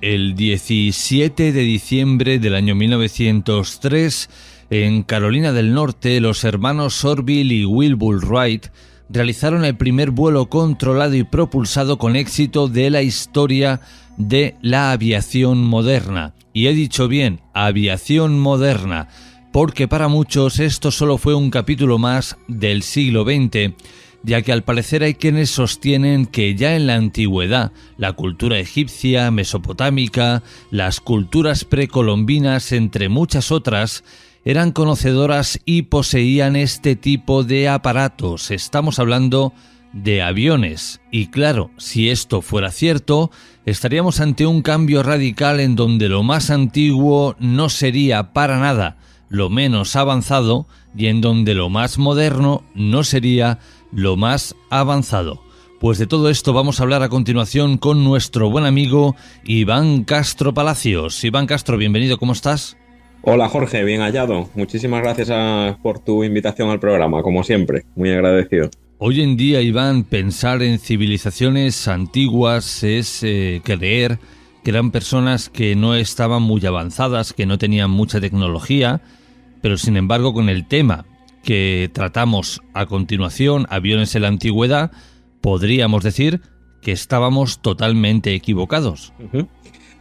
El 17 de diciembre del año 1903, en Carolina del Norte, los hermanos Orville y Wilbur Wright realizaron el primer vuelo controlado y propulsado con éxito de la historia de la aviación moderna. Y he dicho bien, aviación moderna, porque para muchos esto solo fue un capítulo más del siglo XX, ya que al parecer hay quienes sostienen que ya en la antigüedad, la cultura egipcia, mesopotámica, las culturas precolombinas, entre muchas otras, eran conocedoras y poseían este tipo de aparatos. Estamos hablando de aviones. Y claro, si esto fuera cierto, estaríamos ante un cambio radical en donde lo más antiguo no sería para nada lo menos avanzado y en donde lo más moderno no sería lo más avanzado. Pues de todo esto vamos a hablar a continuación con nuestro buen amigo Iván Castro Palacios. Iván Castro, bienvenido, ¿cómo estás? Hola Jorge, bien hallado. Muchísimas gracias por tu invitación al programa, como siempre, muy agradecido. Hoy en día, Iván, pensar en civilizaciones antiguas es creer que eran personas que no estaban muy avanzadas, que no tenían mucha tecnología, pero sin embargo con el tema que tratamos a continuación, aviones en la antigüedad, podríamos decir que estábamos totalmente equivocados. Uh-huh.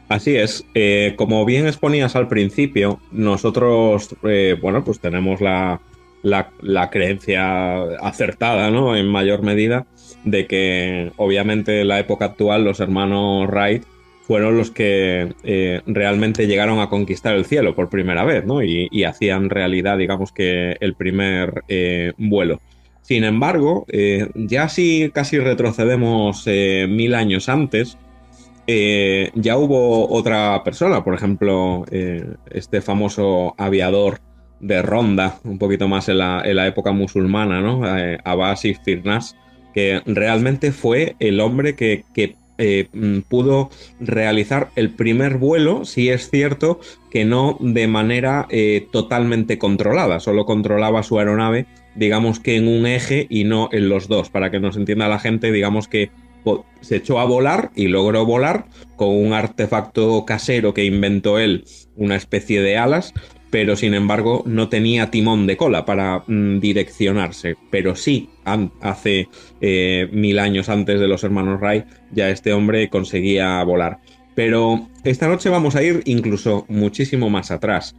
Así es. Como bien exponías al principio, nosotros, pues tenemos la creencia acertada, ¿no? En mayor medida, de que obviamente en la época actual los hermanos Wright fueron los que realmente llegaron a conquistar el cielo por primera vez, ¿no? Y hacían realidad, digamos que el primer vuelo. Sin embargo, ya si casi retrocedemos 1000 años antes, ya hubo otra persona, por ejemplo, este famoso aviador de Ronda, un poquito más en la época musulmana, ¿no? Abbas Firnas, que realmente fue el hombre que pudo realizar el primer vuelo, si es cierto que no de manera totalmente controlada, solo controlaba su aeronave, digamos que en un eje y no en los dos, para que nos entienda la gente, digamos que se echó a volar y logró volar con un artefacto casero que inventó él, una especie de alas, pero sin embargo no tenía timón de cola para direccionarse. Pero sí, hace 1000 años antes de los hermanos Wright, ya este hombre conseguía volar. Pero esta noche vamos a ir incluso muchísimo más atrás.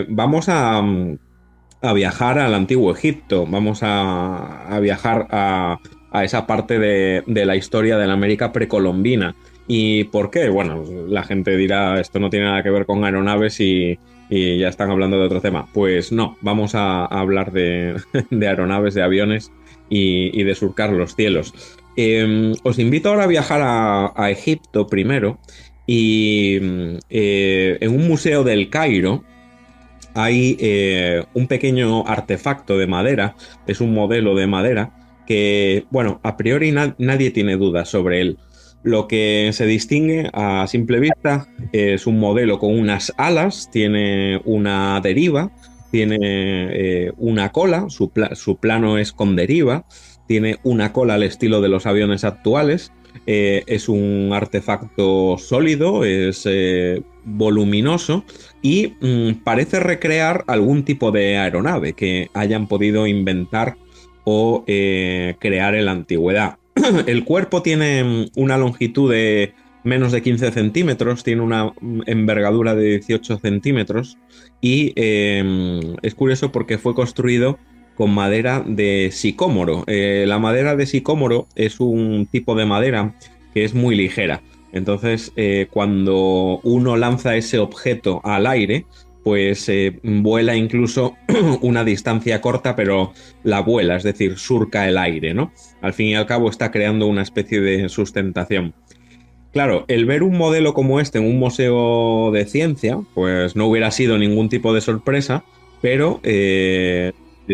Vamos a viajar al antiguo Egipto, vamos a viajar a esa parte de la historia de la América precolombina. ¿Y por qué? Bueno, la gente dirá, esto no tiene nada que ver con aeronaves y ya están hablando de otro tema. Pues no, vamos a hablar de aeronaves, de aviones y de surcar los cielos. Os invito ahora a viajar a Egipto primero y en un museo del Cairo hay un pequeño artefacto de madera, es un modelo de madera que, bueno, a priori nadie tiene dudas sobre él. Lo que se distingue a simple vista es un modelo con unas alas, tiene una deriva, tiene una cola, su plano es con deriva, tiene una cola al estilo de los aviones actuales, es un artefacto sólido, es voluminoso y parece recrear algún tipo de aeronave que hayan podido inventar o crear en la antigüedad. El cuerpo tiene una longitud de menos de 15 centímetros, tiene una envergadura de 18 centímetros y es curioso porque fue construido con madera de sicómoro. La madera de sicómoro es un tipo de madera que es muy ligera. Entonces, cuando uno lanza ese objeto al aire, pues vuela incluso una distancia corta, pero la vuela, es decir, surca el aire, ¿no? Al fin y al cabo está creando una especie de sustentación. Claro, el ver un modelo como este en un museo de ciencia, pues no hubiera sido ningún tipo de sorpresa, pero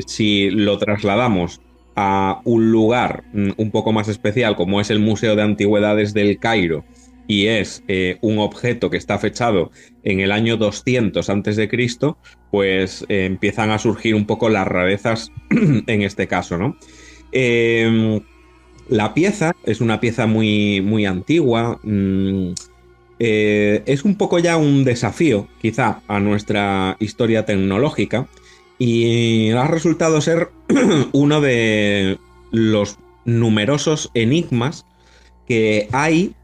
si lo trasladamos a un lugar un poco más especial como es el Museo de Antigüedades del Cairo y es un objeto que está fechado en el año 200 a.C., pues empiezan a surgir un poco las rarezas en este caso, ¿no? La pieza es una pieza muy, muy antigua, es un poco ya un desafío, quizá, a nuestra historia tecnológica y ha resultado ser uno de los numerosos enigmas que hay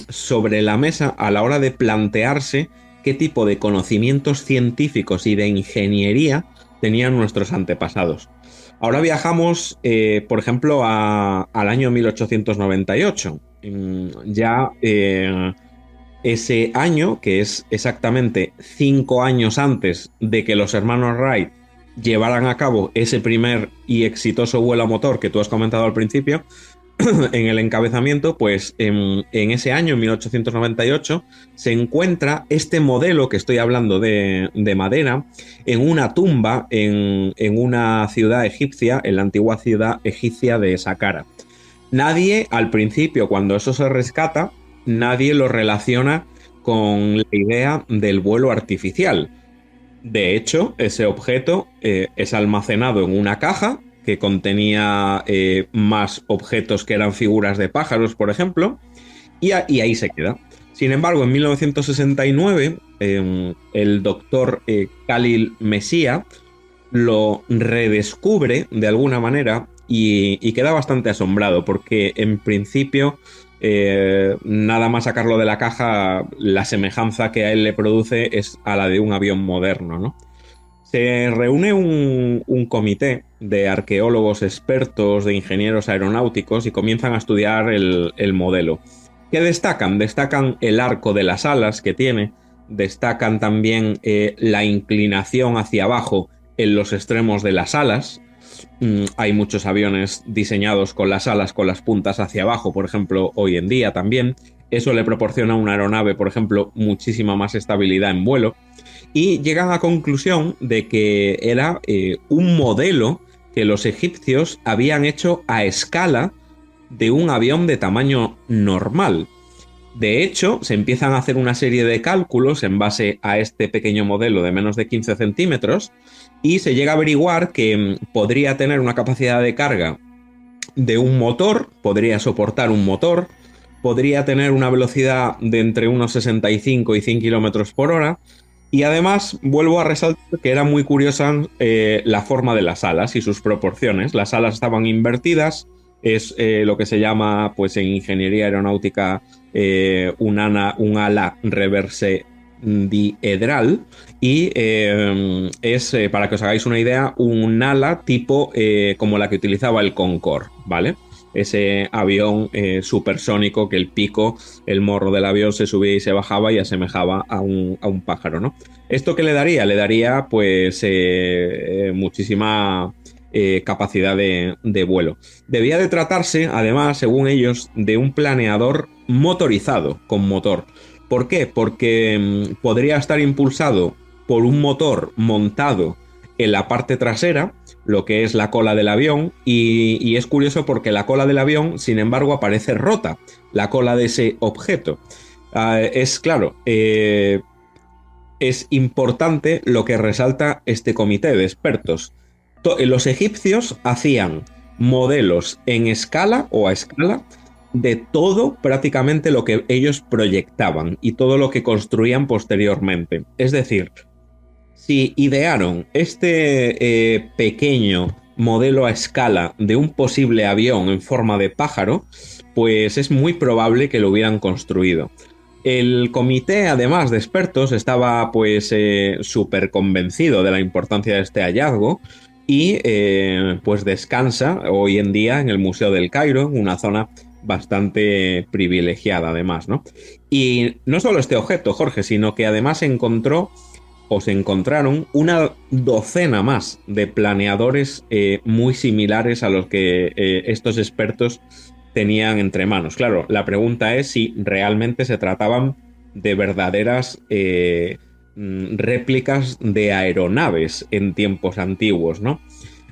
sobre la mesa a la hora de plantearse qué tipo de conocimientos científicos y de ingeniería tenían nuestros antepasados. Ahora viajamos, por ejemplo, al año 1898. Ya ese año, que es exactamente 5 años antes de que los hermanos Wright llevaran a cabo ese primer y exitoso vuelo a motor que tú has comentado al principio, en el encabezamiento, pues en ese año, en 1898, se encuentra este modelo que estoy hablando de madera en una tumba en una ciudad egipcia, en la antigua ciudad egipcia de Saqqara. Nadie, al principio, cuando eso se rescata, nadie lo relaciona con la idea del vuelo artificial. De hecho, ese objeto es almacenado en una caja que contenía más objetos que eran figuras de pájaros, por ejemplo, y ahí se queda. Sin embargo, en 1969, el doctor Khalil Messiah lo redescubre de alguna manera y queda bastante asombrado porque en principio nada más sacarlo de la caja, la semejanza que a él le produce es a la de un avión moderno, ¿no? Se reúne un comité de arqueólogos expertos, de ingenieros aeronáuticos y comienzan a estudiar el modelo. ¿Qué destacan? Destacan el arco de las alas que tiene, destacan también la inclinación hacia abajo en los extremos de las alas. Hay muchos aviones diseñados con las alas con las puntas hacia abajo, por ejemplo, hoy en día también. Eso le proporciona a una aeronave, por ejemplo, muchísima más estabilidad en vuelo. Y llegan a la conclusión de que era un modelo que los egipcios habían hecho a escala de un avión de tamaño normal. De hecho, se empiezan a hacer una serie de cálculos en base a este pequeño modelo de menos de 15 centímetros y se llega a averiguar que podría tener una capacidad de carga de un motor, podría soportar un motor, podría tener una velocidad de entre unos 65 y 100 kilómetros por hora. Y además, vuelvo a resaltar que era muy curiosa la forma de las alas y sus proporciones. Las alas estaban invertidas, es lo que se llama, pues en ingeniería aeronáutica, un ala reverse diedral y es, para que os hagáis una idea, un ala tipo como la que utilizaba el Concorde, ¿vale? Ese avión supersónico que el pico, el morro del avión se subía y se bajaba y asemejaba a un pájaro, ¿no? ¿Esto qué le daría? Le daría pues muchísima capacidad de vuelo. Debía de tratarse, además, según ellos, de un planeador motorizado con motor. ¿Por qué? Porque podría estar impulsado por un motor montado en la parte trasera, lo que es la cola del avión, y es curioso porque la cola del avión, sin embargo, aparece rota, la cola de ese objeto. Es claro, es importante lo que resalta este comité de expertos. Los egipcios hacían modelos en escala o a escala de todo prácticamente lo que ellos proyectaban y todo lo que construían posteriormente. Es decir, si idearon este pequeño modelo a escala de un posible avión en forma de pájaro, pues es muy probable que lo hubieran construido. El comité, además de expertos, estaba pues súper convencido de la importancia de este hallazgo y pues descansa hoy en día en el Museo del Cairo, una zona bastante privilegiada además, ¿no? Y no solo este objeto, Jorge, sino que además se encontraron una docena más de planeadores muy similares a los que estos expertos tenían entre manos. Claro, la pregunta es si realmente se trataban de verdaderas réplicas de aeronaves en tiempos antiguos, ¿no?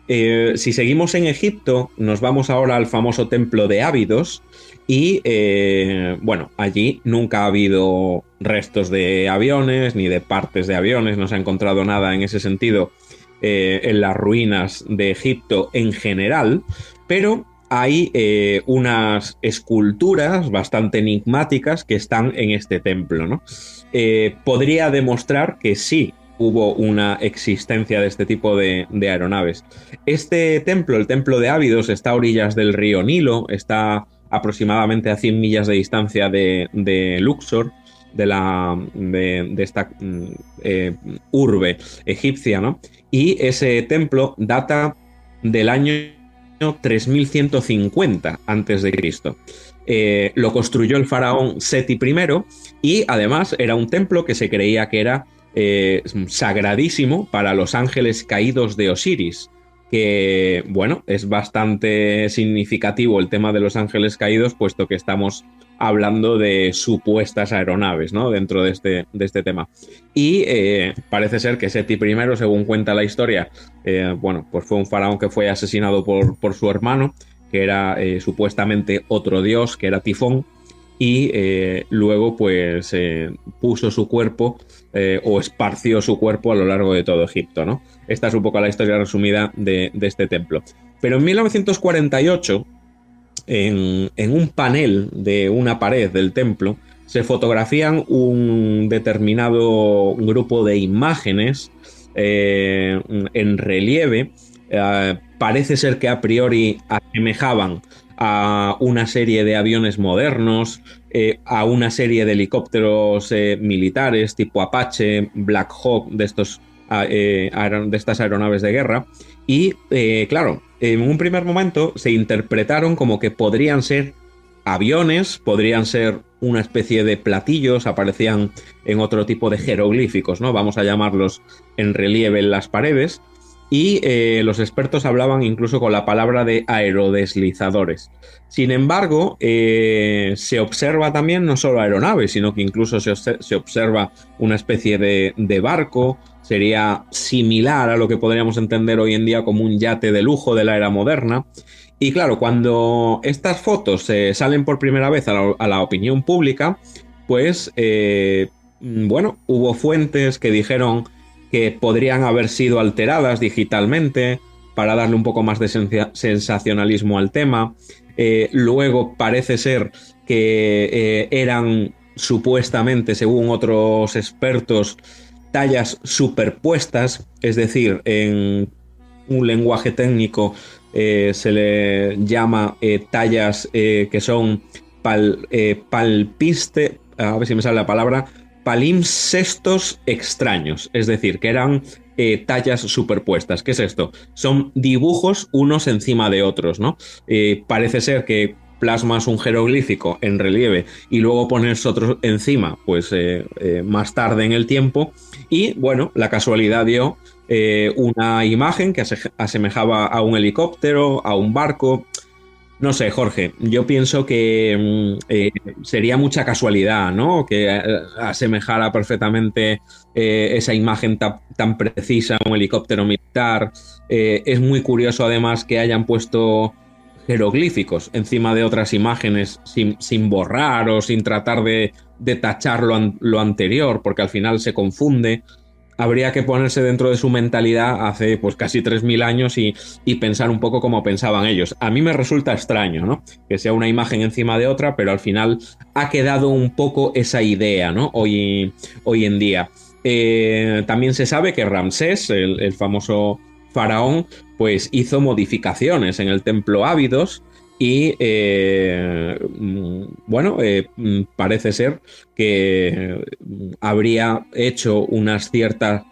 Si seguimos en Egipto, nos vamos ahora al famoso templo de Ábidos y, bueno, allí nunca ha habido restos de aviones ni de partes de aviones, no se ha encontrado nada en ese sentido en las ruinas de Egipto en general, pero hay unas esculturas bastante enigmáticas que están en este templo, ¿no? Podría demostrar que sí hubo una existencia de este tipo de aeronaves. Este templo, el templo de Ábidos, está a orillas del río Nilo, está aproximadamente a 100 millas de distancia de Luxor, de esta urbe egipcia, ¿no? Y ese templo data del año 3150 a.C. Lo construyó el faraón Seti I y además era un templo que se creía que era sagradísimo para los ángeles caídos de Osiris, que bueno, es bastante significativo el tema de los ángeles caídos, puesto que estamos hablando de supuestas aeronaves, ¿no? Dentro de este tema. Y parece ser que Seti I, según cuenta la historia, bueno, pues fue un faraón que fue asesinado por su hermano, que era supuestamente otro dios, que era Tifón, y luego pues puso su cuerpo o esparció su cuerpo a lo largo de todo Egipto, ¿no? Esta es un poco la historia resumida de este templo. Pero en 1948, en un panel de una pared del templo, se fotografían un determinado grupo de imágenes en relieve. Parece ser que a priori asemejaban a una serie de aviones modernos, a una serie de helicópteros militares tipo Apache, Black Hawk, de estas aeronaves de guerra. Y claro, en un primer momento se interpretaron como que podrían ser aviones, podrían ser una especie de platillos, aparecían en otro tipo de jeroglíficos, ¿no? Vamos a llamarlos en relieve en las paredes. Y los expertos hablaban incluso con la palabra de aerodeslizadores. Sin embargo, se observa también no solo aeronaves, sino que incluso se observa una especie de barco. Sería similar a lo que podríamos entender hoy en día como un yate de lujo de la era moderna. Y claro, cuando estas fotos salen por primera vez a la opinión pública, pues, bueno, hubo fuentes que dijeron que podrían haber sido alteradas digitalmente para darle un poco más de sensacionalismo al tema. Luego parece ser que eran supuestamente, según otros expertos, tallas superpuestas, es decir, en un lenguaje técnico se le llama tallas que son palpiste, a ver si me sale la palabra, palimpsestos extraños, es decir, que eran tallas superpuestas. ¿Qué es esto? Son dibujos unos encima de otros, ¿no? Parece ser que plasmas un jeroglífico en relieve y luego pones otro encima, pues más tarde en el tiempo. Y bueno, la casualidad dio una imagen que asemejaba a un helicóptero, a un barco. No sé, Jorge, yo pienso que sería mucha casualidad, ¿no? Que asemejara perfectamente esa imagen tan precisa a un helicóptero militar. Es muy curioso además que hayan puesto jeroglíficos encima de otras imágenes sin borrar o sin tratar de tachar lo anterior, porque al final se confunde. Habría que ponerse dentro de su mentalidad hace pues casi 3000 años y pensar un poco como pensaban ellos. A mí me resulta extraño, ¿no? Que sea una imagen encima de otra, pero al final ha quedado un poco esa idea, ¿no? Hoy en día. También se sabe que Ramsés, el famoso faraón, pues hizo modificaciones en el templo Ábidos. Y bueno, parece ser que habría hecho unas ciertas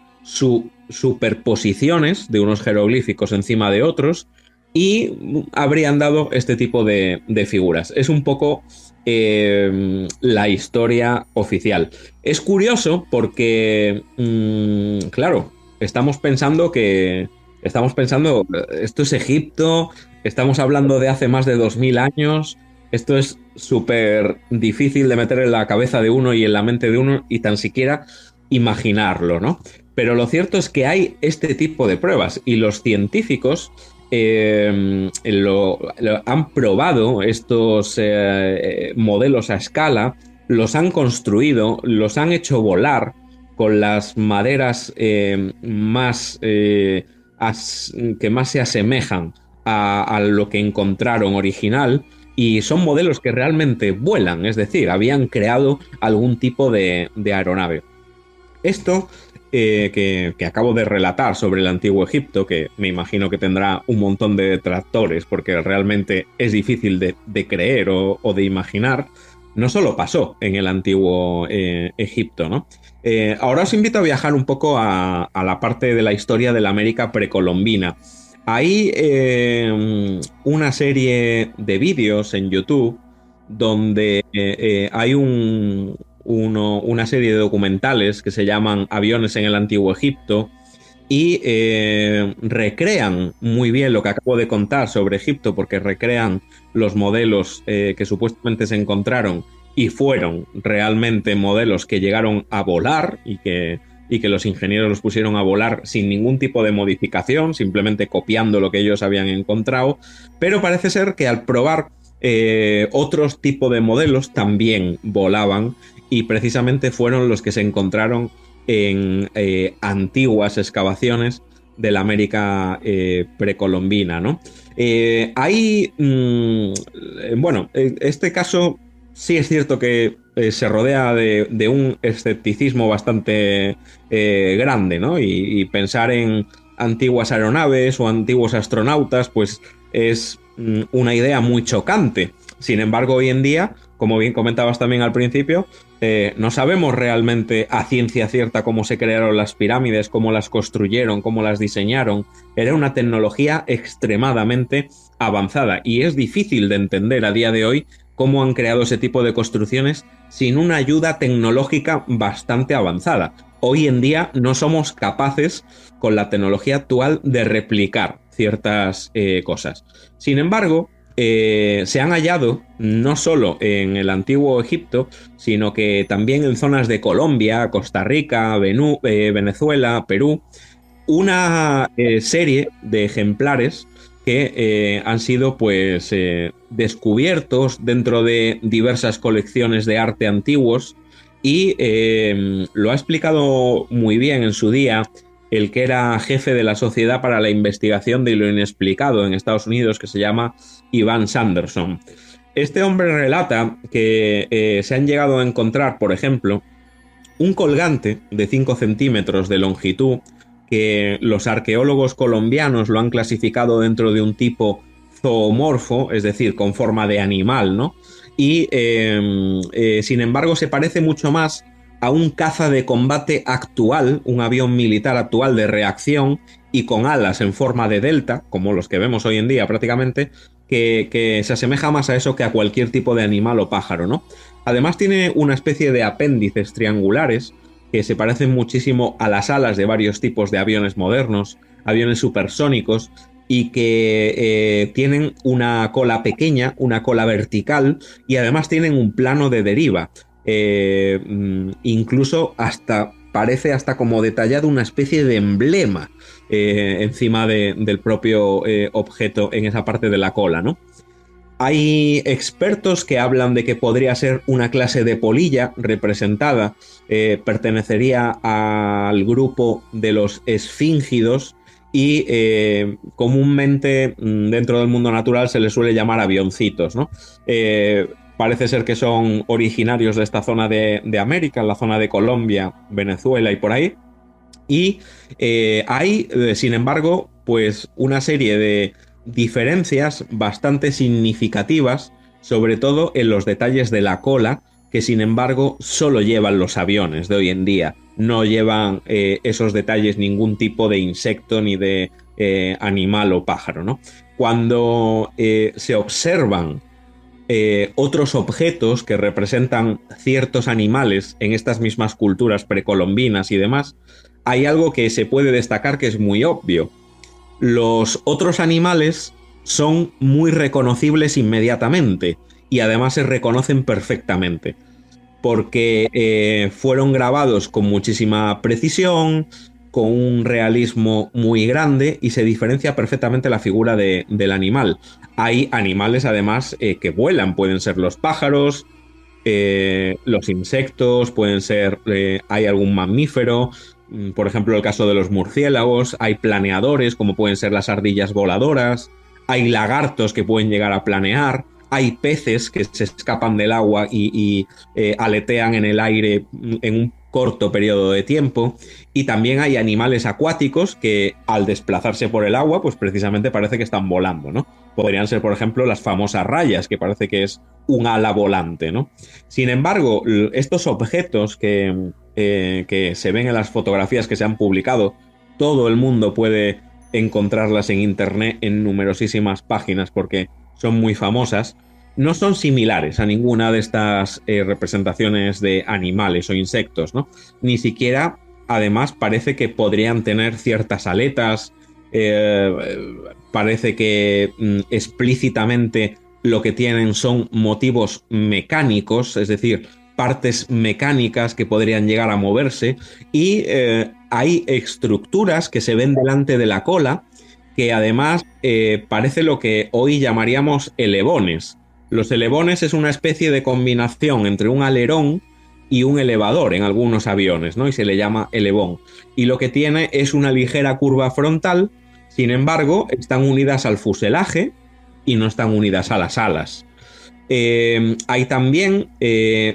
superposiciones de unos jeroglíficos encima de otros y habrían dado este tipo de figuras. Es un poco la historia oficial. Es curioso porque, claro, estamos pensando, esto es Egipto. Estamos hablando de hace más de 2000 años. Esto es súper difícil de meter en la cabeza de uno y en la mente de uno y tan siquiera imaginarlo, ¿no? Pero lo cierto es que hay este tipo de pruebas y los científicos han probado estos modelos a escala, los han construido, los han hecho volar con las maderas que más se asemejan a lo que encontraron original, y son modelos que realmente vuelan, es decir, habían creado algún tipo de aeronave. Esto que acabo de relatar sobre el antiguo Egipto, que me imagino que tendrá un montón de detractores porque realmente es difícil de creer o de imaginar, no solo pasó en el antiguo Egipto, ¿no? Ahora os invito a viajar un poco a la parte de la historia de la América precolombina. Hay una serie de vídeos en YouTube donde hay una serie de documentales que se llaman Aviones en el Antiguo Egipto y recrean muy bien lo que acabo de contar sobre Egipto, porque recrean los modelos que supuestamente se encontraron y fueron realmente modelos que llegaron a volar y que los ingenieros los pusieron a volar sin ningún tipo de modificación, simplemente copiando lo que ellos habían encontrado. Pero parece ser que al probar otros tipos de modelos también volaban, y precisamente fueron los que se encontraron en antiguas excavaciones de la América precolombina, ¿no? Bueno, este caso sí es cierto que se rodea de un escepticismo bastante grande, ¿no? Y pensar en antiguas aeronaves o antiguos astronautas, pues es una idea muy chocante. Sin embargo, hoy en día, como bien comentabas también al principio, no sabemos realmente a ciencia cierta cómo se crearon las pirámides, cómo las construyeron, cómo las diseñaron. Era una tecnología extremadamente avanzada y es difícil de entender a día de hoy cómo han creado ese tipo de construcciones sin una ayuda tecnológica bastante avanzada. Hoy en día no somos capaces, con la tecnología actual, de replicar ciertas cosas. Sin embargo, se han hallado no solo en el antiguo Egipto, sino que también en zonas de Colombia, Costa Rica, Venezuela, Perú, una serie de ejemplares que han sido pues descubiertos dentro de diversas colecciones de arte antiguos, y lo ha explicado muy bien en su día el que era jefe de la Sociedad para la Investigación de lo Inexplicado en Estados Unidos, que se llama Ivan Sanderson. Este hombre relata que se han llegado a encontrar, por ejemplo, un colgante de 5 centímetros de longitud, que los arqueólogos colombianos lo han clasificado dentro de un tipo zoomorfo, es decir, con forma de animal, ¿no? Y sin embargo se parece mucho más a un caza de combate actual, un avión militar actual de reacción y con alas en forma de delta, como los que vemos hoy en día prácticamente, que se asemeja más a eso que a cualquier tipo de animal o pájaro, ¿no? Además tiene una especie de apéndices triangulares que se parecen muchísimo a las alas de varios tipos de aviones modernos, aviones supersónicos, y que tienen una cola pequeña, una cola vertical, y además tienen un plano de deriva. Incluso parece hasta como detallado una especie de emblema encima del propio objeto en esa parte de la cola, ¿no? Hay expertos que hablan de que podría ser una clase de polilla representada, pertenecería al grupo de los esfíngidos, y comúnmente dentro del mundo natural se les suele llamar avioncitos, ¿no? Parece ser que son originarios de esta zona de América, en la zona de Colombia, Venezuela y por ahí. Y hay, sin embargo, pues una serie de diferencias bastante significativas, sobre todo en los detalles de la cola, que sin embargo solo llevan los aviones de hoy en día. No llevan esos detalles ningún tipo de insecto ni de animal o pájaro, ¿no? Cuando se observan otros objetos que representan ciertos animales en estas mismas culturas precolombinas y demás, hay algo que se puede destacar que es muy obvio. Los otros animales son muy reconocibles inmediatamente y además se reconocen perfectamente porque fueron grabados con muchísima precisión, con un realismo muy grande, y se diferencia perfectamente la figura del animal. Hay animales además que vuelan, pueden ser los pájaros, los insectos, pueden ser, hay algún mamífero, por ejemplo el caso de los murciélagos, hay planeadores como pueden ser las ardillas voladoras, hay lagartos que pueden llegar a planear, hay peces que se escapan del agua y aletean en el aire en un corto periodo de tiempo, y también hay animales acuáticos que al desplazarse por el agua, pues precisamente parece que están volando, ¿no? Podrían ser, por ejemplo, las famosas rayas, que parece que es un ala volante, ¿no? Sin embargo, estos objetos que se ven en las fotografías que se han publicado, todo el mundo puede encontrarlas en internet en numerosísimas páginas porque son muy famosas, no son similares a ninguna de estas representaciones de animales o insectos, ¿no? Ni siquiera, además, parece que podrían tener ciertas aletas, parece que explícitamente lo que tienen son motivos mecánicos, es decir, partes mecánicas que podrían llegar a moverse, y hay estructuras que se ven delante de la cola que además parece lo que hoy llamaríamos elevones. Los elevones es una especie de combinación entre un alerón y un elevador en algunos aviones, ¿no? Y se le llama elevón. Y lo que tiene es una ligera curva frontal, sin embargo, están unidas al fuselaje y no están unidas a las alas. Hay también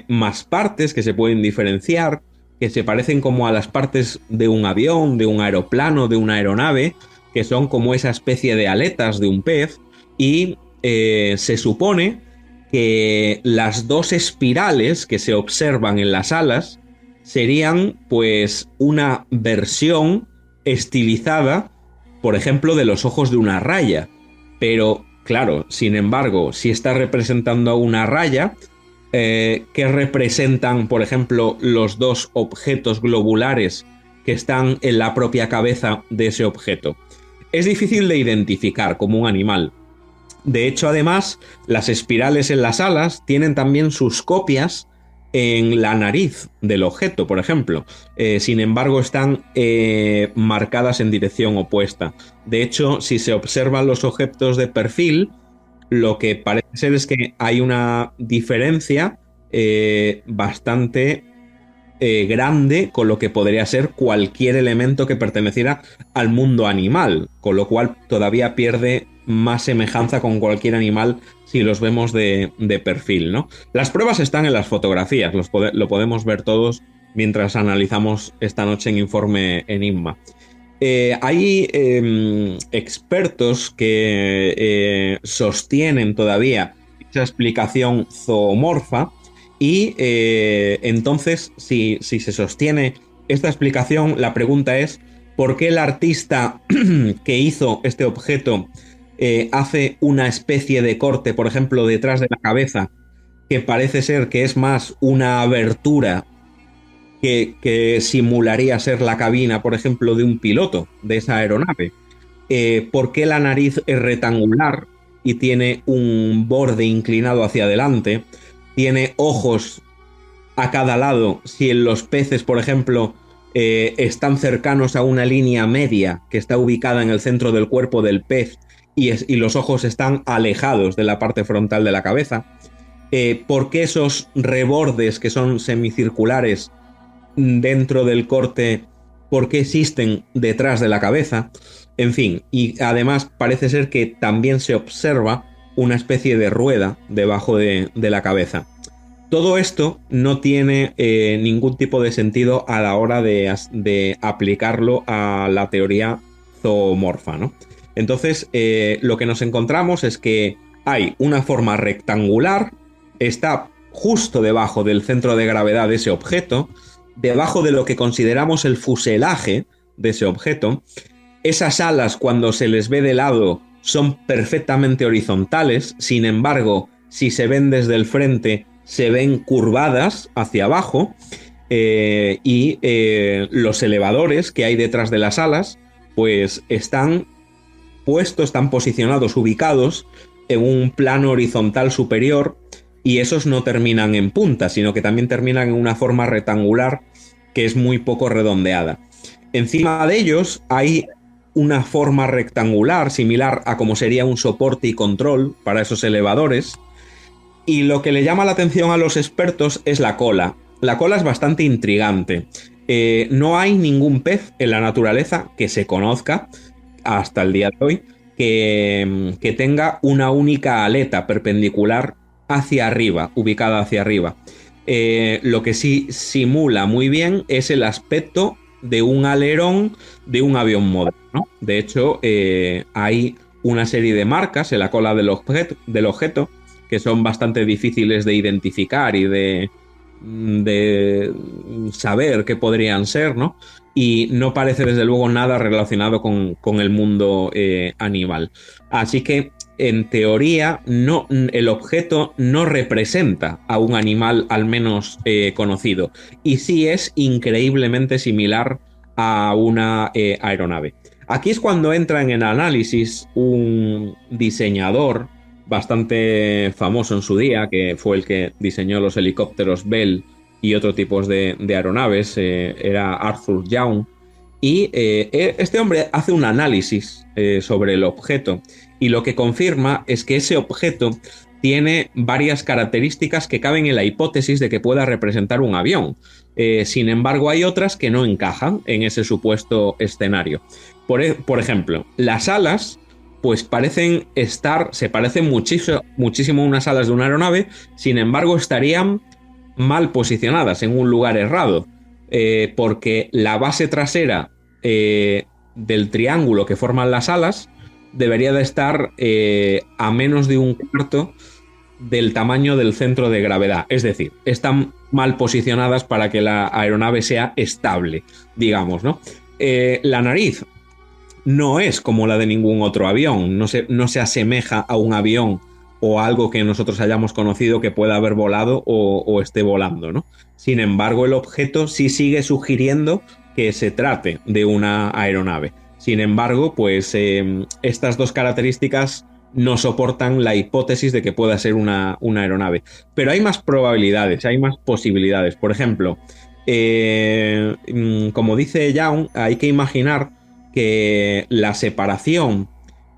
más partes que se pueden diferenciar, que se parecen como a las partes de un avión, de un aeroplano, de una aeronave, que son como esa especie de aletas de un pez, y se supone que las dos espirales que se observan en las alas serían pues una versión estilizada, por ejemplo, de los ojos de una raya. Pero, claro, sin embargo, si está representando a una raya, ¿qué representan, por ejemplo, los dos objetos globulares que están en la propia cabeza de ese objeto? Es difícil de identificar como un animal. De hecho, además, las espirales en las alas tienen también sus copias en la nariz del objeto, por ejemplo. Sin embargo, están marcadas en dirección opuesta. De hecho, si se observan los objetos de perfil, lo que parece ser es que hay una diferencia bastante grande con lo que podría ser cualquier elemento que perteneciera al mundo animal, con lo cual todavía pierde más semejanza con cualquier animal si los vemos de perfil, ¿no? Las pruebas están en las fotografías, lo podemos ver todos mientras analizamos esta noche en Informe Enigma. Hay expertos que sostienen todavía esa explicación zoomorfa, y entonces, si se sostiene esta explicación, la pregunta es ¿por qué el artista que hizo este objeto hace una especie de corte, por ejemplo, detrás de la cabeza, que parece ser que es más una abertura que simularía ser la cabina, por ejemplo, de un piloto de esa aeronave? ¿Por qué la nariz es rectangular y tiene un borde inclinado hacia adelante? Tiene ojos a cada lado, si en los peces, por ejemplo, están cercanos a una línea media que está ubicada en el centro del cuerpo del pez y los ojos están alejados de la parte frontal de la cabeza. ¿Por qué esos rebordes que son semicirculares dentro del corte, por qué existen detrás de la cabeza? En fin, y además parece ser que también se observa una especie de rueda debajo de la cabeza. Todo esto no tiene ningún tipo de sentido a la hora de aplicarlo a la teoría zoomorfa, ¿no? Entonces, lo que nos encontramos es que hay una forma rectangular, está justo debajo del centro de gravedad de ese objeto, debajo de lo que consideramos el fuselaje de ese objeto. Esas alas, cuando se les ve de lado, son perfectamente horizontales. Sin embargo, si se ven desde el frente, se ven curvadas hacia abajo, y los elevadores que hay detrás de las alas pues están posicionados, ubicados en un plano horizontal superior, y esos no terminan en punta, sino que también terminan en una forma rectangular que es muy poco redondeada. Encima de ellos hay una forma rectangular similar a como sería un soporte y control para esos elevadores. Y lo que le llama la atención a los expertos es la cola. La cola es bastante intrigante. No hay ningún pez en la naturaleza que se conozca hasta el día de hoy que tenga una única aleta perpendicular hacia arriba, ubicada hacia arriba. Lo que sí simula muy bien es el aspecto de un alerón de un avión moderno. De hecho, hay una serie de marcas en la cola del objeto que son bastante difíciles de identificar y de saber qué podrían ser, ¿no? Y no parece desde luego nada relacionado con el mundo animal. Así que, en teoría, no, el objeto no representa a un animal al menos conocido. Y sí es increíblemente similar a una aeronave. Aquí es cuando entra en el análisis un diseñador bastante famoso en su día, que fue el que diseñó los helicópteros Bell y otros tipos de aeronaves, era Arthur Young. Y este hombre hace un análisis sobre el objeto y lo que confirma es que ese objeto tiene varias características que caben en la hipótesis de que pueda representar un avión. Sin embargo, hay otras que no encajan en ese supuesto escenario. Por ejemplo, las alas pues se parecen muchísimo a unas alas de una aeronave, sin embargo estarían mal posicionadas en un lugar errado, porque la base trasera del triángulo que forman las alas debería de estar a menos de un cuarto del tamaño del centro de gravedad, es decir, están mal posicionadas para que la aeronave sea estable, digamos, ¿no? La nariz no es como la de ningún otro avión, no se asemeja a un avión o a algo que nosotros hayamos conocido que pueda haber volado o esté volando, ¿no? Sin embargo, el objeto sí sigue sugiriendo que se trate de una aeronave. Sin embargo, pues estas dos características no soportan la hipótesis de que pueda ser una aeronave. Pero hay más probabilidades, hay más posibilidades. Por ejemplo, como dice Young, hay que imaginar que la separación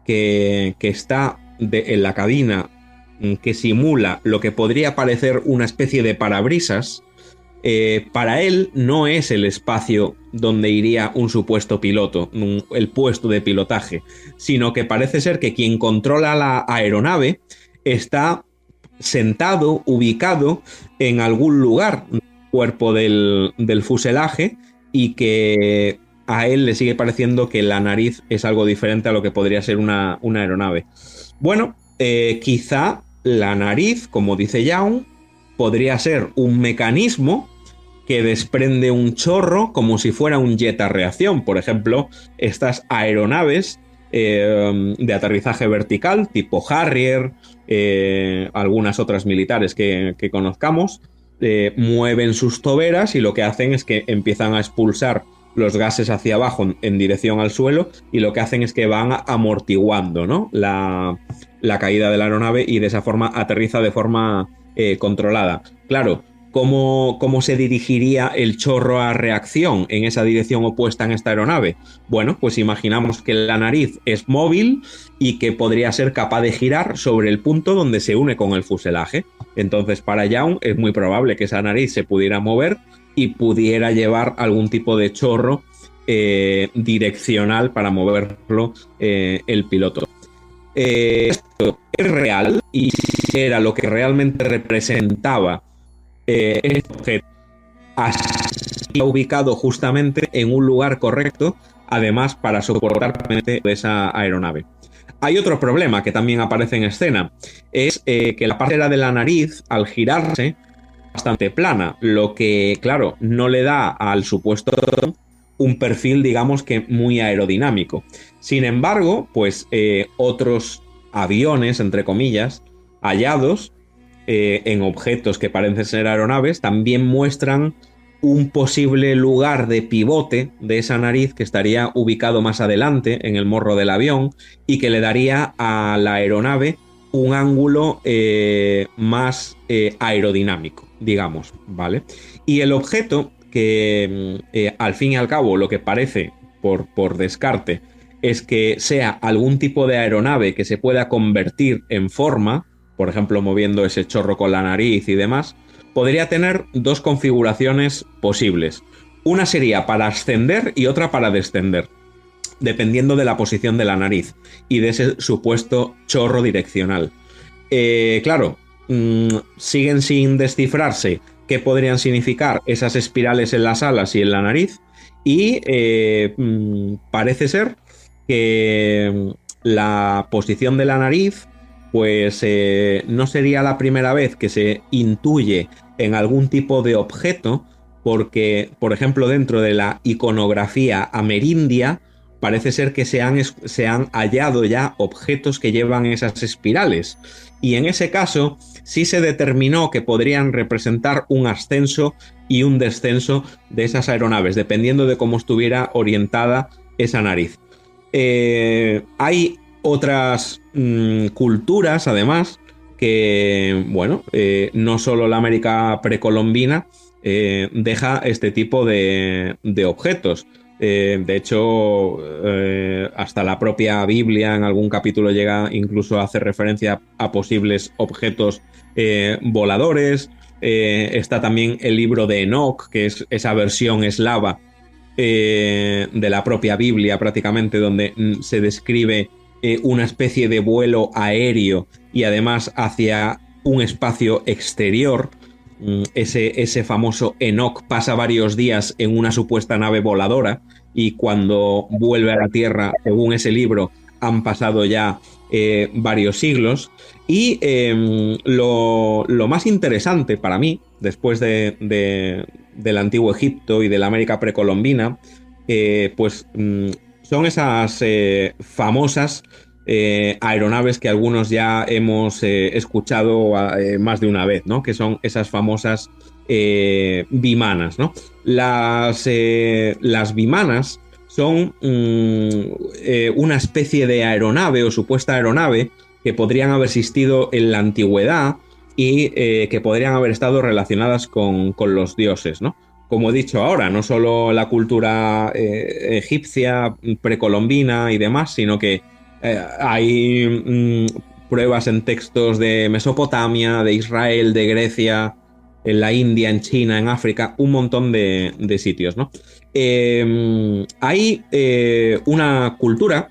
que está en la cabina, que simula lo que podría parecer una especie de parabrisas, para él no es el espacio donde iría un supuesto piloto, el puesto de pilotaje, sino que parece ser que quien controla la aeronave está sentado, ubicado en algún lugar del cuerpo del fuselaje, y que a él le sigue pareciendo que la nariz es algo diferente a lo que podría ser una aeronave. Bueno, quizá la nariz, como dice Young, podría ser un mecanismo que desprende un chorro como si fuera un jet a reacción. Por ejemplo, estas aeronaves de aterrizaje vertical, tipo Harrier, algunas otras militares que conozcamos, mueven sus toberas y lo que hacen es que empiezan a expulsar los gases hacia abajo en dirección al suelo, y lo que hacen es que van amortiguando, ¿no?, la caída de la aeronave, y de esa forma aterriza de forma controlada. Claro, ¿cómo se dirigiría el chorro a reacción en esa dirección opuesta en esta aeronave? Bueno, pues imaginamos que la nariz es móvil y que podría ser capaz de girar sobre el punto donde se une con el fuselaje. Entonces, para Young es muy probable que esa nariz se pudiera mover y pudiera llevar algún tipo de chorro direccional para moverlo el piloto. Esto es real y era lo que realmente representaba este objeto. Así ubicado justamente en un lugar correcto, además para soportar esa aeronave. Hay otro problema que también aparece en escena, es que la parte de la nariz, al girarse, bastante plana, lo que, claro, no le da al supuesto un perfil, digamos que muy aerodinámico. Sin embargo, pues otros aviones, entre comillas, hallados en objetos que parecen ser aeronaves, también muestran un posible lugar de pivote de esa nariz que estaría ubicado más adelante en el morro del avión y que le daría a la aeronave un ángulo más aerodinámico, digamos, ¿vale? Y el objeto, que al fin y al cabo lo que parece por descarte es que sea algún tipo de aeronave que se pueda convertir en forma, por ejemplo moviendo ese chorro con la nariz y demás, podría tener dos configuraciones posibles. Una sería para ascender y otra para descender. dependiendo de la posición de la nariz y de ese supuesto chorro direccional. Claro, siguen sin descifrarse qué podrían significar esas espirales en las alas y en la nariz, y parece ser que la posición de la nariz pues no sería la primera vez que se intuye en algún tipo de objeto, porque, por ejemplo, dentro de la iconografía amerindia, parece ser que se han hallado ya objetos que llevan esas espirales. Y en ese caso, sí se determinó que podrían representar un ascenso y un descenso de esas aeronaves, dependiendo de cómo estuviera orientada esa nariz. Hay otras culturas, además, que, bueno, no solo la América precolombina deja este tipo de objetos. De hecho, hasta la propia Biblia en algún capítulo llega incluso a hacer referencia a posibles objetos voladores. Está también el libro de Enoch, que es esa versión eslava de la propia Biblia prácticamente, donde se describe una especie de vuelo aéreo y además hacia un espacio exterior. Ese famoso Enoch pasa varios días en una supuesta nave voladora, y cuando vuelve a la Tierra, según ese libro, han pasado ya varios siglos. Y lo más interesante para mí, después del antiguo Egipto y de la América precolombina, pues son esas famosas aeronaves que algunos ya hemos escuchado más de una vez, ¿no? Que son esas famosas vimanas, ¿no? Las vimanas son una especie de aeronave o supuesta aeronave que podrían haber existido en la antigüedad y que podrían haber estado relacionadas con los dioses, ¿no? Como he dicho ahora, no solo la cultura egipcia, precolombina y demás, sino que hay pruebas en textos de Mesopotamia, de Israel, de Grecia, en la India, en China, en África, un montón de sitios, ¿no? Hay una cultura,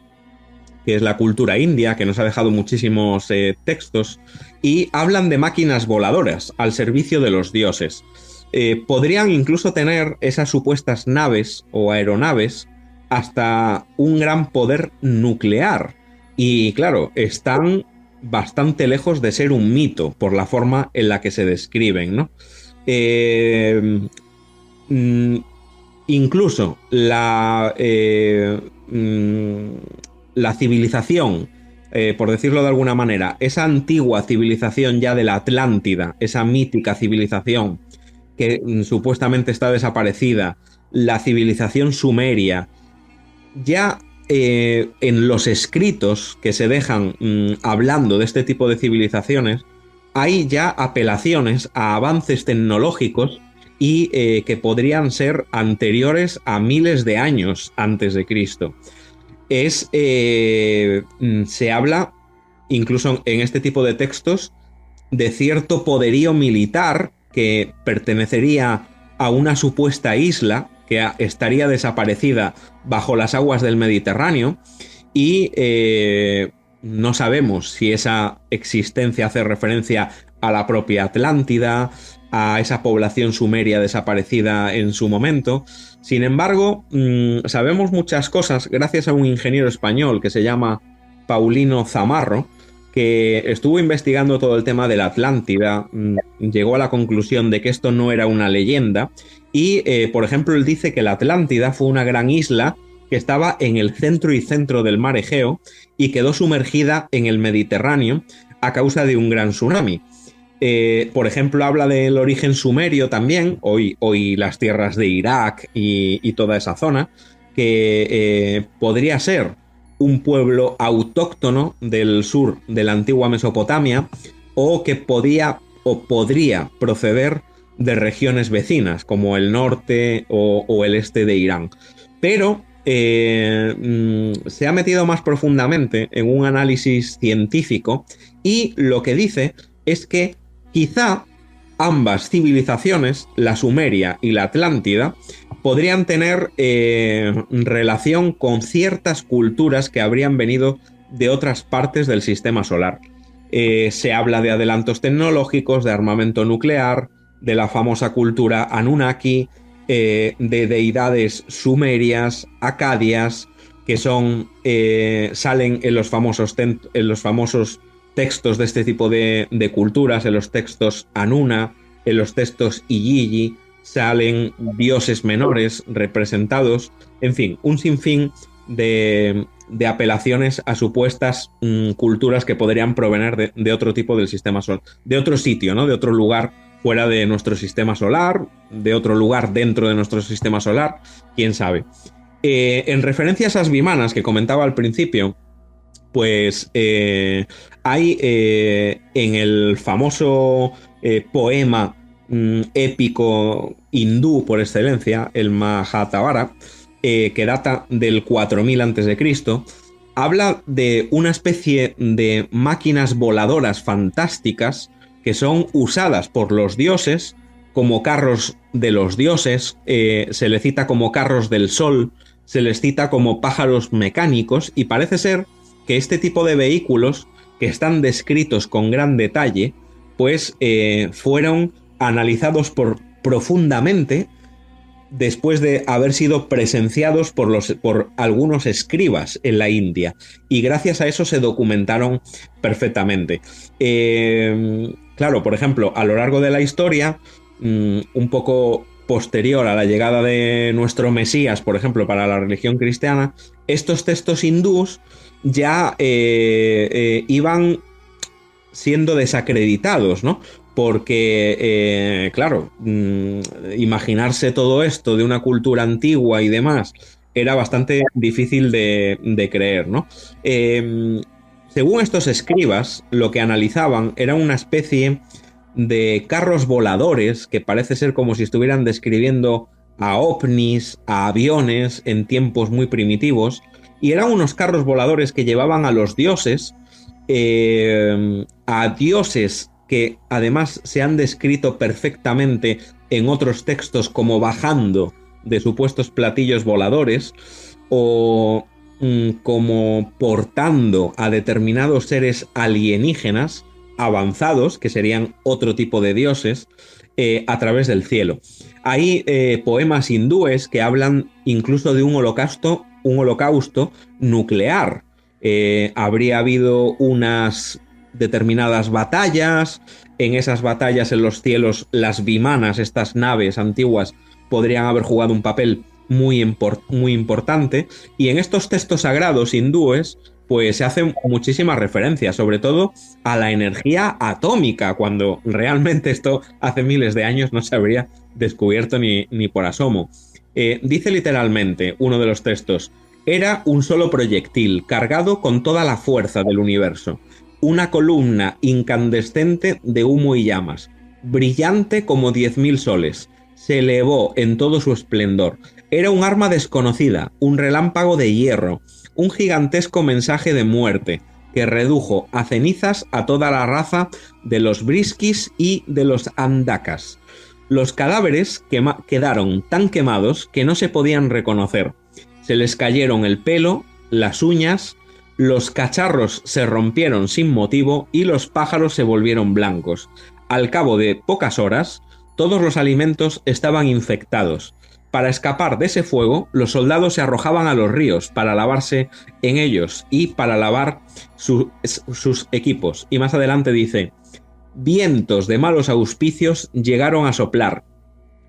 que es la cultura india, que nos ha dejado muchísimos textos, y hablan de máquinas voladoras al servicio de los dioses. Podrían incluso tener esas supuestas naves o aeronaves hasta un gran poder nuclear. Y claro, están bastante lejos de ser un mito por la forma en la que se describen, ¿no? Incluso la civilización, por decirlo de alguna manera, esa antigua civilización ya de la Atlántida, esa mítica civilización que supuestamente está desaparecida, la civilización sumeria, ya en los escritos que se dejan hablando de este tipo de civilizaciones, hay ya apelaciones a avances tecnológicos y que podrían ser anteriores a miles de años antes de Cristo. Se habla, incluso en este tipo de textos, de cierto poderío militar que pertenecería a una supuesta isla que estaría desaparecida bajo las aguas del Mediterráneo, y no sabemos si esa existencia hace referencia a la propia Atlántida, a esa población sumeria desaparecida en su momento. Sin embargo, sabemos muchas cosas gracias a un ingeniero español que se llama Paulino Zamarro, que estuvo investigando todo el tema de la Atlántida, llegó a la conclusión de que esto no era una leyenda, y, por ejemplo, él dice que la Atlántida fue una gran isla que estaba en el centro y centro del mar Egeo y quedó sumergida en el Mediterráneo a causa de un gran tsunami. Por ejemplo, habla del origen sumerio también, hoy las tierras de Irak y toda esa zona, que podría ser un pueblo autóctono del sur de la antigua Mesopotamia, o que podría proceder de regiones vecinas, como el norte o el este de Irán. Pero se ha metido más profundamente en un análisis científico, y lo que dice es que quizá ambas civilizaciones, la Sumeria y la Atlántida, podrían tener relación con ciertas culturas que habrían venido de otras partes del sistema solar. Se habla de adelantos tecnológicos, de armamento nuclear, de la famosa cultura Anunnaki, de deidades sumerias, acadias, que salen en los famosos textos de este tipo de culturas, en los textos Anuna, en los textos Igigi, salen dioses menores representados, en fin, un sinfín de apelaciones a supuestas culturas que podrían provenir de otro tipo del sistema solar, de otro sitio, ¿no? De otro lugar fuera de nuestro sistema solar, de otro lugar dentro de nuestro sistema solar, quién sabe. En referencia a esas vimanas que comentaba al principio, pues hay en el famoso poema épico hindú por excelencia, el Mahabharata, que data del 4000 a.C., habla de una especie de máquinas voladoras fantásticas que son usadas por los dioses como carros de los dioses, se les cita como carros del sol, se les cita como pájaros mecánicos, y parece ser que este tipo de vehículos, que están descritos con gran detalle, pues fueron analizados profundamente después de haber sido presenciados por algunos escribas en la India, y gracias a eso se documentaron perfectamente. Claro, por ejemplo, a lo largo de la historia, un poco posterior a la llegada de nuestro Mesías, por ejemplo, para la religión cristiana, estos textos hindús ya iban siendo desacreditados, ¿no? Porque, claro, imaginarse todo esto de una cultura antigua y demás era bastante difícil de creer, ¿no? Según estos escribas, lo que analizaban era una especie de carros voladores que parece ser como si estuvieran describiendo a ovnis, a aviones en tiempos muy primitivos, y eran unos carros voladores que llevaban a los dioses, a dioses que además se han descrito perfectamente en otros textos como bajando de supuestos platillos voladores, o como portando a determinados seres alienígenas avanzados, que serían otro tipo de dioses, a través del cielo. Hay poemas hindúes que hablan incluso de un holocausto nuclear. Habría habido unas determinadas batallas. En esas batallas en los cielos, las vimanas, estas naves antiguas, podrían haber jugado un papel muy importante. Y en estos textos sagrados hindúes, pues se hacen muchísimas referencias, sobre todo a la energía atómica, cuando realmente esto hace miles de años no se habría descubierto ni por asomo. Dice literalmente uno de los textos: era un solo proyectil cargado con toda la fuerza del universo, una columna incandescente de humo y llamas, brillante como 10.000 soles. Se elevó en todo su esplendor. Era un arma desconocida, un relámpago de hierro, un gigantesco mensaje de muerte que redujo a cenizas a toda la raza de los briskis y de los andakas. Los cadáveres quedaron tan quemados que no se podían reconocer. Se les cayeron el pelo, las uñas, los cacharros se rompieron sin motivo y los pájaros se volvieron blancos. Al cabo de pocas horas, todos los alimentos estaban infectados. Para escapar de ese fuego, los soldados se arrojaban a los ríos para lavarse en ellos y para lavar sus equipos. Y más adelante dice: vientos de malos auspicios llegaron a soplar.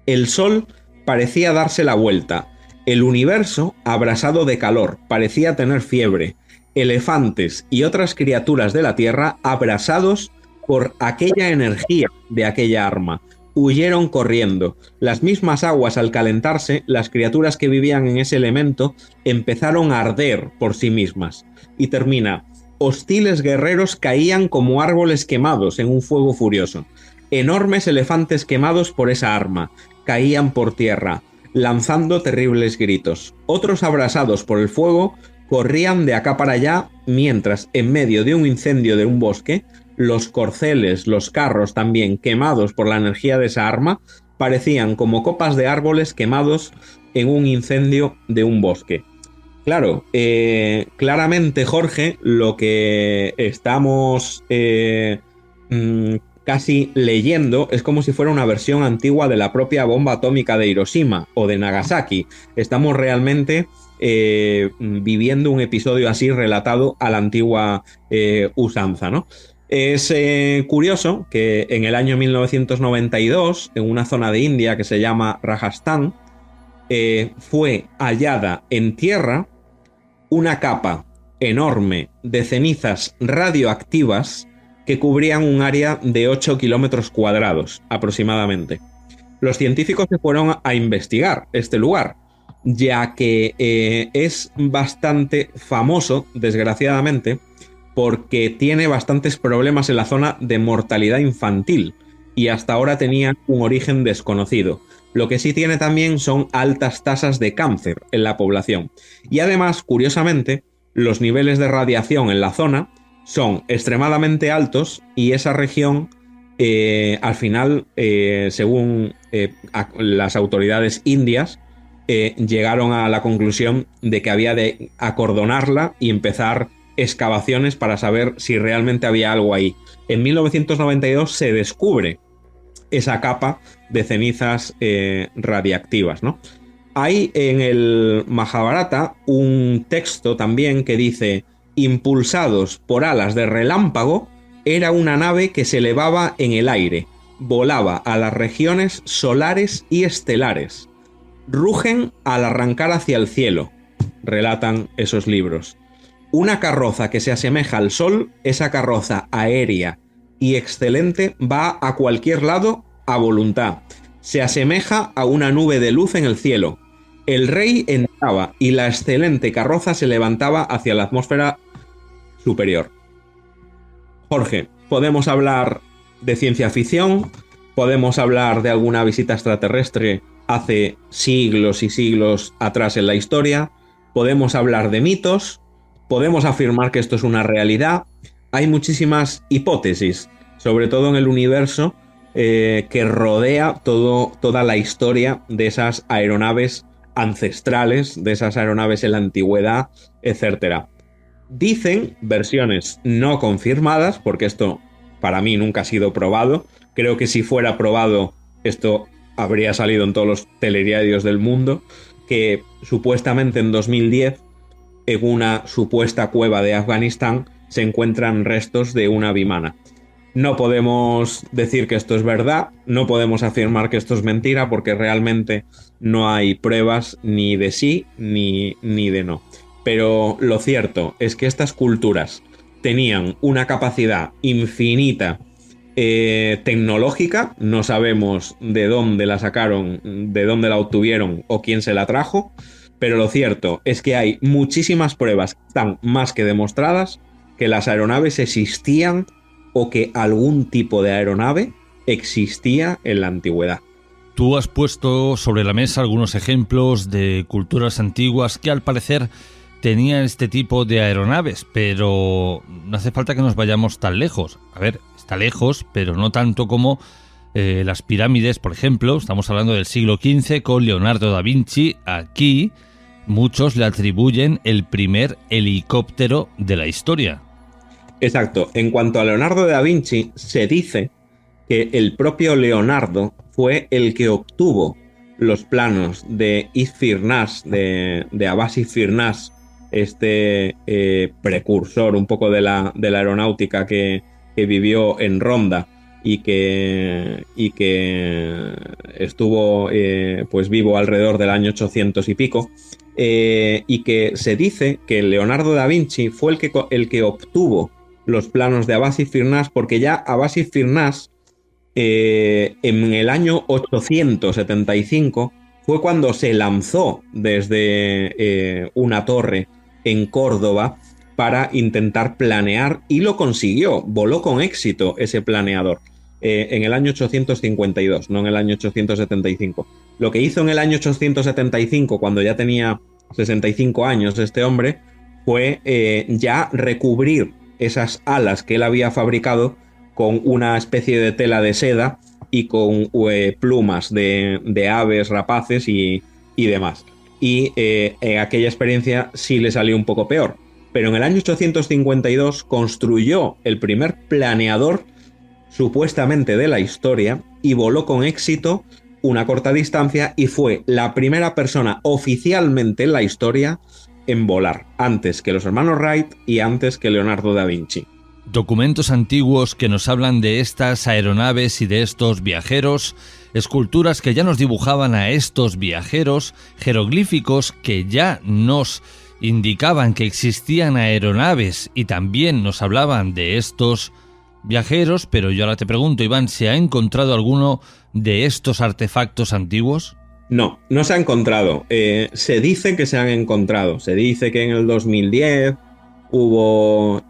El sol parecía darse la vuelta. El universo, abrasado de calor, parecía tener fiebre. Elefantes y otras criaturas de la tierra, abrasados por aquella energía de aquella arma, huyeron corriendo. Las mismas aguas, al calentarse, las criaturas que vivían en ese elemento empezaron a arder por sí mismas. Y termina: hostiles guerreros caían como árboles quemados en un fuego furioso. Enormes elefantes quemados por esa arma caían por tierra, lanzando terribles gritos. Otros, abrasados por el fuego, corrían de acá para allá, mientras en medio de un incendio de un bosque, los corceles, los carros también quemados por la energía de esa arma, parecían como copas de árboles quemados en un incendio de un bosque. Claro, claramente, Jorge, lo que estamos casi leyendo es como si fuera una versión antigua de la propia bomba atómica de Hiroshima o de Nagasaki. Estamos realmente viviendo un episodio así relatado a la antigua usanza, ¿no? Es curioso que en el año 1992, en una zona de India que se llama Rajasthan, fue hallada en tierra una capa enorme de cenizas radioactivas que cubrían un área de 8 kilómetros cuadrados aproximadamente. Los científicos se fueron a investigar este lugar, ya que es bastante famoso, desgraciadamente, porque tiene bastantes problemas en la zona de mortalidad infantil y hasta ahora tenía un origen desconocido. Lo que sí tiene también son altas tasas de cáncer en la población. Y además, curiosamente, los niveles de radiación en la zona son extremadamente altos y esa región, al final, según las autoridades indias, llegaron a la conclusión de que había de acordonarla y empezar excavaciones para saber si realmente había algo ahí. En 1992 se descubre esa capa de cenizas radiactivas, ¿no? Hay en el Mahabharata un texto también que dice: impulsados por alas de relámpago, era una nave que se elevaba en el aire, volaba a las regiones solares y estelares. Rugen al arrancar hacia el cielo, relatan esos libros. Una carroza que se asemeja al sol, esa carroza aérea y excelente, va a cualquier lado a voluntad. Se asemeja a una nube de luz en el cielo. El rey entraba y la excelente carroza se levantaba hacia la atmósfera superior. Jorge, podemos hablar de ciencia ficción, podemos hablar de alguna visita extraterrestre hace siglos y siglos atrás en la historia, podemos hablar de mitos, podemos afirmar que esto es una realidad. Hay muchísimas hipótesis, sobre todo en el universo que rodea toda la historia de esas aeronaves ancestrales, de esas aeronaves en la antigüedad, etc. Dicen versiones no confirmadas, porque esto para mí nunca ha sido probado. Creo que si fuera probado, esto habría salido en todos los telediarios del mundo, que supuestamente en 2010, en una supuesta cueva de Afganistán, se encuentran restos de una vimana. No podemos decir que esto es verdad, no podemos afirmar que esto es mentira, porque realmente no hay pruebas ni de sí ni de no. Pero lo cierto es que estas culturas tenían una capacidad infinita tecnológica. No sabemos de dónde la sacaron, de dónde la obtuvieron o quién se la trajo, pero lo cierto es que hay muchísimas pruebas que están más que demostradas que las aeronaves existían o que algún tipo de aeronave existía en la antigüedad. Tú has puesto sobre la mesa algunos ejemplos de culturas antiguas que al parecer tenían este tipo de aeronaves, pero no hace falta que nos vayamos tan lejos. A ver, está lejos, pero no tanto como las pirámides, por ejemplo. Estamos hablando del siglo XV con Leonardo da Vinci. Aquí muchos le atribuyen el primer helicóptero de la historia. Exacto. En cuanto a Leonardo da Vinci, se dice que el propio Leonardo fue el que obtuvo los planos de Yves-Firnas, de Abbas Yves-Firnas, este precursor un poco de la aeronáutica que vivió en Ronda y que estuvo pues vivo alrededor del año 800 y pico, y que se dice que Leonardo da Vinci fue el que obtuvo los planos de Abbas Yves-Firnas, porque ya Abbas Yves-Firnas en el año 875 fue cuando se lanzó desde una torre en Córdoba para intentar planear, y lo consiguió, voló con éxito ese planeador en el año 852, no en el año 875. Lo que hizo en el año 875, cuando ya tenía 65 años este hombre, fue ya recubrir esas alas que él había fabricado con una especie de tela de seda y con plumas de aves rapaces y y demás. Y aquella experiencia sí le salió un poco peor. Pero en el año 852 construyó el primer planeador supuestamente de la historia y voló con éxito una corta distancia y fue la primera persona oficialmente en la historia en volar, antes que los hermanos Wright y antes que Leonardo da Vinci. Documentos antiguos que nos hablan de estas aeronaves y de estos viajeros, esculturas que ya nos dibujaban a estos viajeros, jeroglíficos que ya nos indicaban que existían aeronaves y también nos hablaban de estos viajeros, pero yo ahora te pregunto, Iván, ¿se ha encontrado alguno de estos artefactos antiguos? No, no se ha encontrado. Se dice que se han encontrado. Se dice que en el 2010 hubo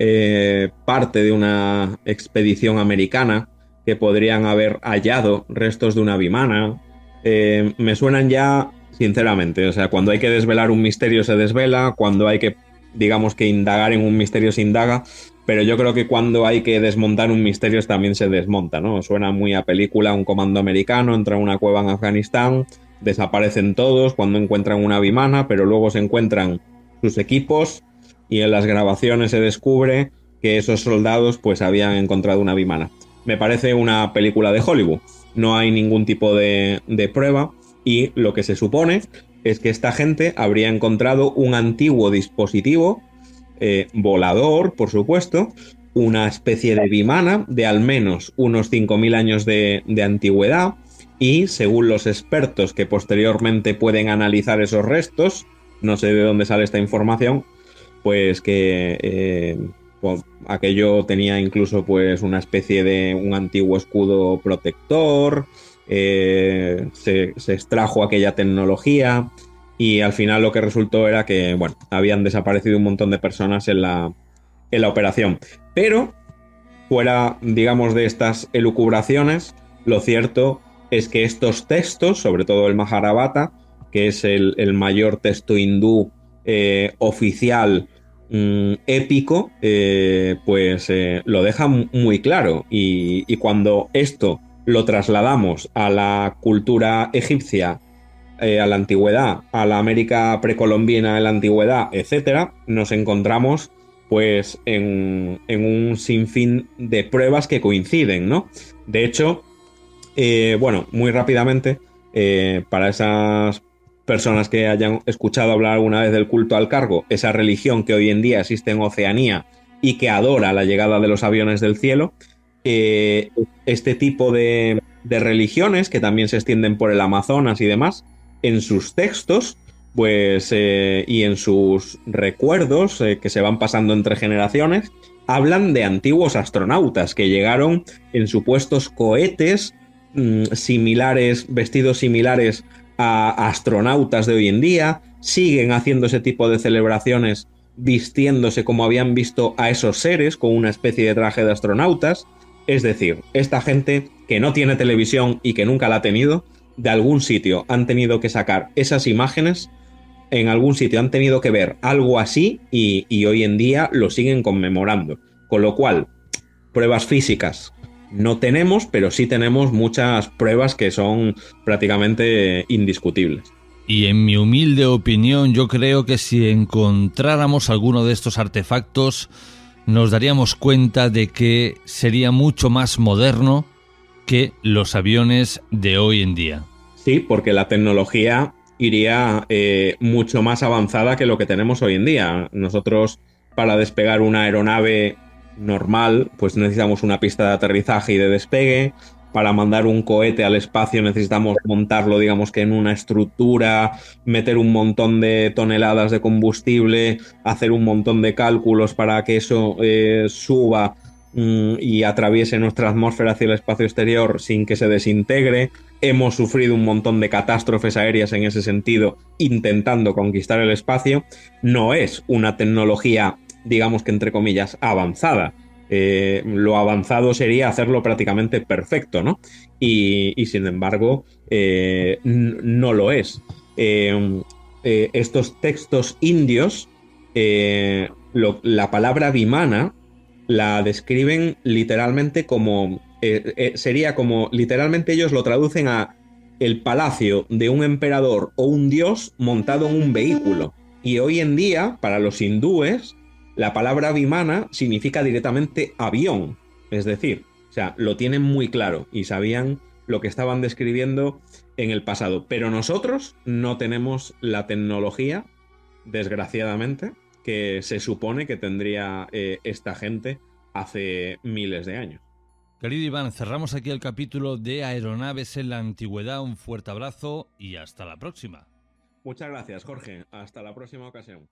parte de una expedición americana que podrían haber hallado restos de una bimana. Me suenan ya, sinceramente, o sea, cuando hay que desvelar un misterio se desvela, cuando hay que, digamos que indagar en un misterio se indaga, pero yo creo que cuando hay que desmontar un misterio también se desmonta, ¿no? Suena muy a película, un comando americano entra a una cueva en Afganistán, desaparecen todos cuando encuentran una bimana, pero luego se encuentran sus equipos y en las grabaciones se descubre que esos soldados pues habían encontrado una bimana. Me parece una película de Hollywood, no hay ningún tipo de prueba y lo que se supone es que esta gente habría encontrado un antiguo dispositivo volador, por supuesto, una especie de bimana de al menos unos 5.000 años de antigüedad y, según los expertos que posteriormente pueden analizar esos restos, no sé de dónde sale esta información, pues que pues, aquello tenía incluso pues una especie de un antiguo escudo protector, se extrajo aquella tecnología y al final lo que resultó era que, bueno, habían desaparecido un montón de personas en la operación. Pero, fuera, digamos, de estas elucubraciones, lo cierto es que estos textos, sobre todo el Mahabharata, que es el mayor texto hindú oficial épico, pues lo deja muy claro. Y cuando esto lo trasladamos a la cultura egipcia, a la antigüedad, a la América precolombina en la antigüedad, etcétera, nos encontramos pues en un sinfín de pruebas que coinciden, ¿no? De hecho, bueno, muy rápidamente, para esas personas que hayan escuchado hablar alguna vez del culto al cargo, esa religión que hoy en día existe en Oceanía y que adora la llegada de los aviones del cielo, este tipo de religiones, que también se extienden por el Amazonas y demás, en sus textos, pues, y en sus recuerdos que se van pasando entre generaciones, hablan de antiguos astronautas que llegaron en supuestos cohetes similares, vestidos similares a astronautas de hoy en día, siguen haciendo ese tipo de celebraciones vistiéndose como habían visto a esos seres, con una especie de traje de astronautas. Es decir, esta gente que no tiene televisión y que nunca la ha tenido, de algún sitio han tenido que sacar esas imágenes, en algún sitio han tenido que ver algo así y hoy en día lo siguen conmemorando. Con lo cual, pruebas físicas no tenemos, pero sí tenemos muchas pruebas que son prácticamente indiscutibles. Y en mi humilde opinión, yo creo que si encontráramos alguno de estos artefactos, nos daríamos cuenta de que sería mucho más moderno que los aviones de hoy en día. Sí, porque la tecnología iría mucho más avanzada que lo que tenemos hoy en día. Nosotros, para despegar una aeronave normal, pues necesitamos una pista de aterrizaje y de despegue. Para mandar un cohete al espacio necesitamos montarlo, digamos que en una estructura, meter un montón de toneladas de combustible, hacer un montón de cálculos para que eso suba y atraviese nuestra atmósfera hacia el espacio exterior sin que se desintegre. Hemos sufrido un montón de catástrofes aéreas en ese sentido, intentando conquistar el espacio. No es una tecnología, digamos que entre comillas, avanzada. Lo avanzado sería hacerlo prácticamente perfecto, ¿no? Y sin embargo, no lo es. Estos textos indios, la palabra vimana la describen literalmente como... sería como, literalmente ellos lo traducen a el palacio de un emperador o un dios montado en un vehículo. Y hoy en día, para los hindúes, la palabra vimana significa directamente avión. Es decir, o sea, lo tienen muy claro y sabían lo que estaban describiendo en el pasado. Pero nosotros no tenemos la tecnología, desgraciadamente, que se supone que tendría esta gente hace miles de años. Querido Iván, cerramos aquí el capítulo de Aeronaves en la Antigüedad. Un fuerte abrazo y hasta la próxima. Muchas gracias, Jorge. Hasta la próxima ocasión.